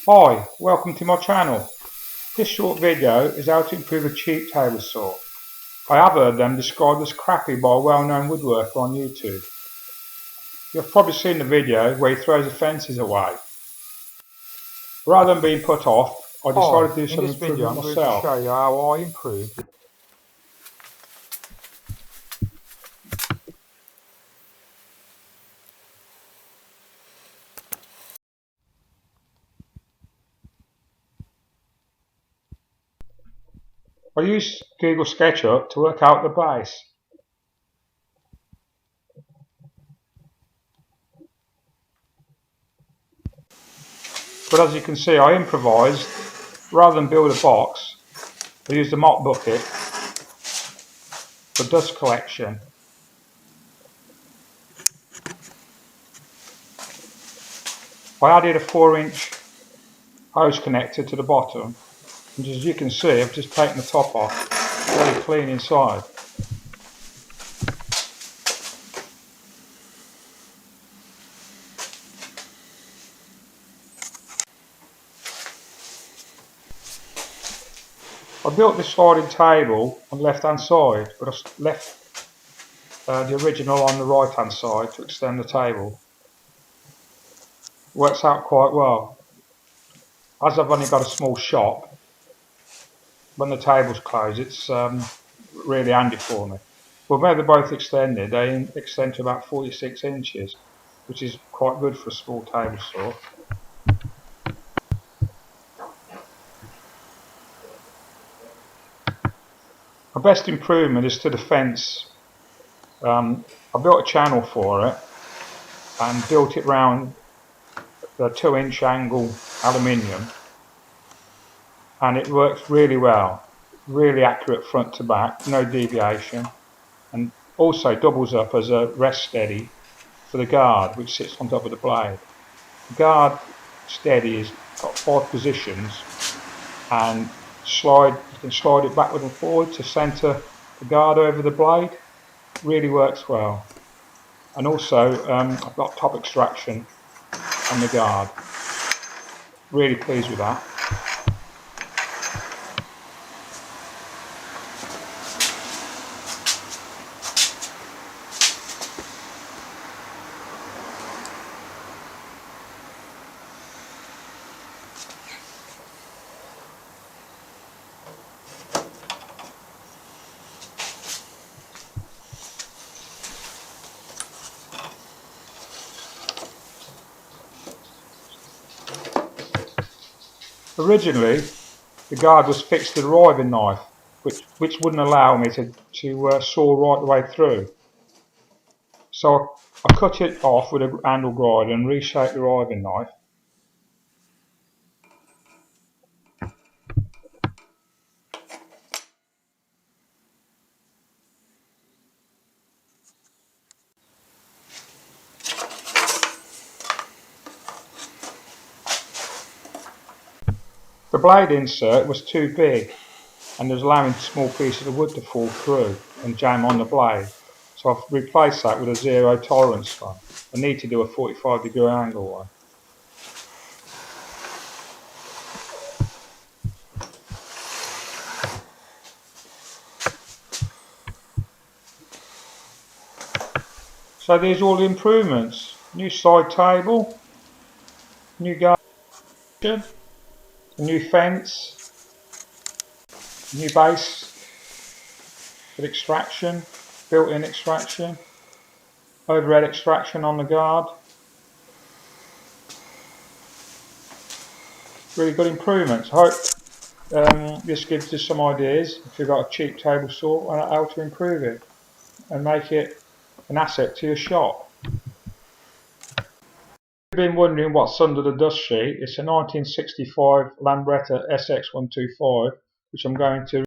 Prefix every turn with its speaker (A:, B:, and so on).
A: Hi, welcome to my channel. This short video is how to improve a cheap table saw. I have heard them described as crappy by a well-known woodworker on YouTube. You've probably seen the video where he throws the fences away. Rather than being put off, I decided to do some improvement myself. I'm going to show you how I improved. I used Google SketchUp to work out the base. But as you can see, I improvised. Rather than build a box, I used a mop bucket for dust collection. I added a 4-inch hose connector to the bottom, and as you can see, I've just taken the top off. Very clean inside. I built this sliding table on the left hand side, but I left the original on the right hand side to extend the table. Works out quite well. As I've only got a small shop, when the table's closed, it's really handy for me. But where they're both extended, they extend to about 46 inches, which is quite good for a small table saw. My best improvement is to the fence. I built a channel for it and built it round the 2-inch angle aluminium, and it works really well. Really accurate front to back, no deviation, and also doubles up as a rest steady for the guard, which sits on top of the blade. The guard steady has got 5 positions, and you can slide it backward and forward to centre the guard over the blade. Really works well. And also I've got top extraction on the guard. Really pleased with that. Originally, the guard was fixed to the riving knife, which wouldn't allow me to saw right the way through. So I cut it off with a handle grinder and reshaped the riving knife. The blade insert was too big and was allowing small pieces of wood to fall through and jam on the blade. So I've replaced that with a 0 tolerance one. I need to do a 45-degree angle one. So there's all the improvements. New side table, new guard, a new fence, new base with extraction, built-in extraction, overhead extraction on the guard. Really good improvements. I hope this gives you some ideas if you've got a cheap table saw on how to improve it and make it an asset to your shop. If you've been wondering what's under the dust sheet, it's a 1965 Lambretta SX125, which I'm going to